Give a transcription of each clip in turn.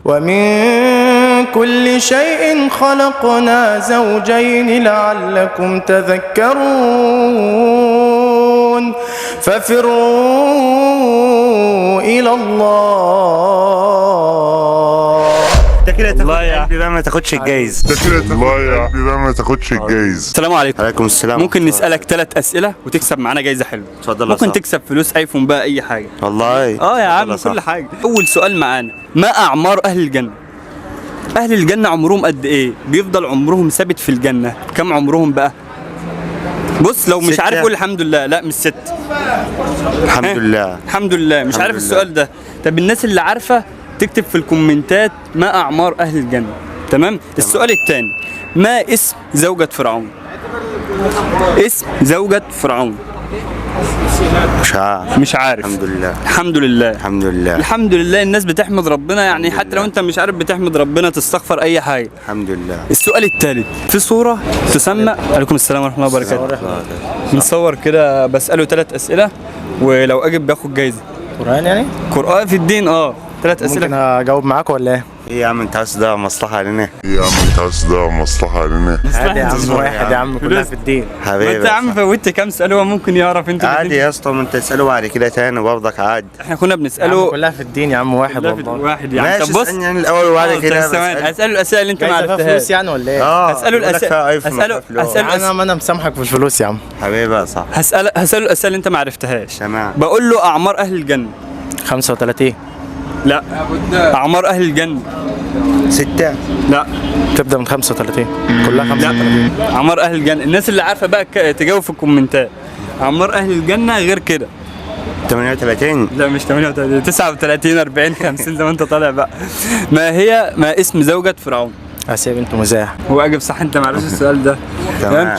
ومن كل شيء خلقنا زوجين لعلكم تذكرون ففروا إلى الله. ده كده تاخد قلبي بقى ما تاخدش الجايز. السلام عليكم. عليكم السلام. ممكن نسألك 3 أسئلة وتكسب معانا جايزة حلوة. اتفضل. ممكن تكسب فلوس ايفون بقى اي حاجة. والله يا عم كل حاجة. أول سؤال معانا، ما أعمار أهل الجنة؟ أهل الجنة عمرهم قد إيه؟ بيفضل عمرهم ثابت في الجنة، كم عمرهم بقى؟ بص لو مش 6. عارف قول الحمد لله. لا مش 6. الحمد لله. الحمد لله. مش عارف السؤال ده. طب الناس اللي عارفة تكتب في الكومنتات ما أعمار أهل الجنة. تمام؟ السؤال الثاني، ما اسم زوجة فرعون؟ اسم زوجة فرعون. مش عارف. الحمد لله. الحمد لله. الحمد لله. الحمد لله. الناس بتحمد ربنا، يعني حتى لو انت مش عارف بتحمد ربنا، تستغفر اي حاجه. الحمد لله. السؤال الثالث، في صوره تسمى عليكم السلام ورحمه الله وبركاته. بنصور كده، بساله 3 اسئله ولو اجب باخد جايزه. قرآن يعني؟ قرآن في الدين. 3 اسئله. ممكن اجاوب معاك ولا ايه؟ ايه يا عم انت عايز ده مصلحه علينا؟ عادي يا عم، واحد يا عم، كلها في الدين. ما حبيبي انت يا عم فوتت كام سؤال، هو ممكن يعرف انت عادي يا اسطى، ما انت تساله بعد كده تاني برضك عادي. احنا كنا يا عم بنساله كلها في الدين يا عم، واحد والله. واحد يعني. ماشي. طب بص اسالني يعني الاول وبعد كده هساله الاسئله اللي انت ما جايزة فيها عرفتهاش. فلوس يعني ولا ايه؟ هسأله الأسئلة. انا مسامحك في الفلوس يا عم. حبيبي يا صاحبي. هسأله الأسئلة اللي أنت ما عرفتهاش. تمام. بقول له أعمار أهل الجنة. 35. لا. أعمار أهل الجنة. 6. لا. تبدأ من 35. كلها 35. لا. أعمار أهل الجنة، الناس اللي عارفة بقى تجاوب في الكومنتات. أعمار أهل الجنة غير كده. 38. لا مش 38، 39 40 50 زي ما أنت طالع بقى. ما اسم زوجة فرعون؟ آسيا بنت مزاح. هو أجب صح، أنت ما عرفتش السؤال ده. تمام.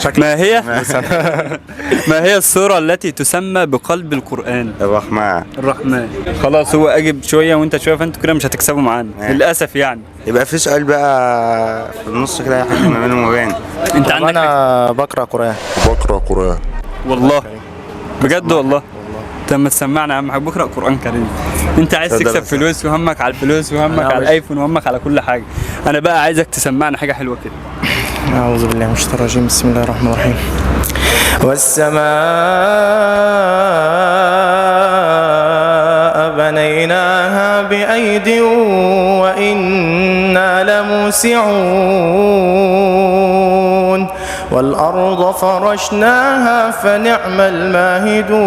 ما هي السورة التي تسمى بقلب القرآن؟ الرحمن. خلاص هو أجب شوية وأنت شوية، فأنتوا كده مش هتكسبوا معانا للأسف يعني. يبقى في سؤال بقى في النص كده حاجه ما بينهم وبين. أنت عندك انا بقرأ قرآن. والله بجد والله. طب ما تسمعنا يا عم حاج، بقرأ قرآن كريم. انت عايز تكسب فلوس وهمك على الفلوس وهمك على الايفون وهمك على كل حاجه. انا بقى عايزك تسمعنا حاجه حلوه كده. أعوذ بالله من الشيطان الرجيم. بسم الله الرحمن الرحيم. والسماء بنيناها بأيد وإنا لموسعون والأرض فرشناها فنعم الماهدون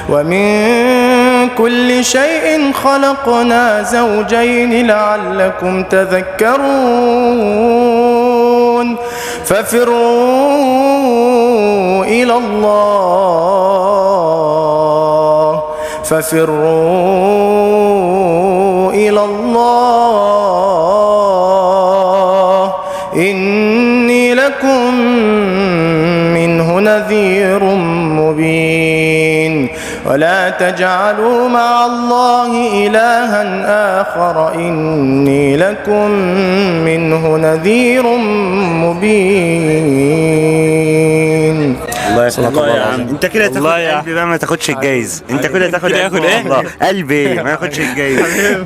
ومن كل شيء خلقنا زوجين لعلكم تذكرون ففروا إلى الله إني لكم منه نذير مبين ولا تجعلوا مع الله إلها آخر إني لكم منه نذير مبين. الله يا عم انت كده تاخد قلبي بقى ما تاخدش الجايز. انت كده تاخد ايه؟ قلبي ما ياخدش الجايز.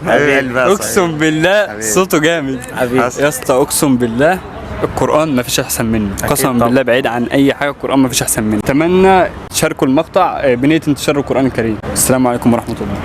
حبيبي اقسم بالله صوته جامد يا اسطى. اقسم بالله القرآن ما فيش احسن منه، قسما بالله بعيد عن اي حاجه. القرآن ما فيش احسن منه. اتمنى تشاركوا المقطع بنية انتشار القرآن الكريم. السلام عليكم ورحمه الله.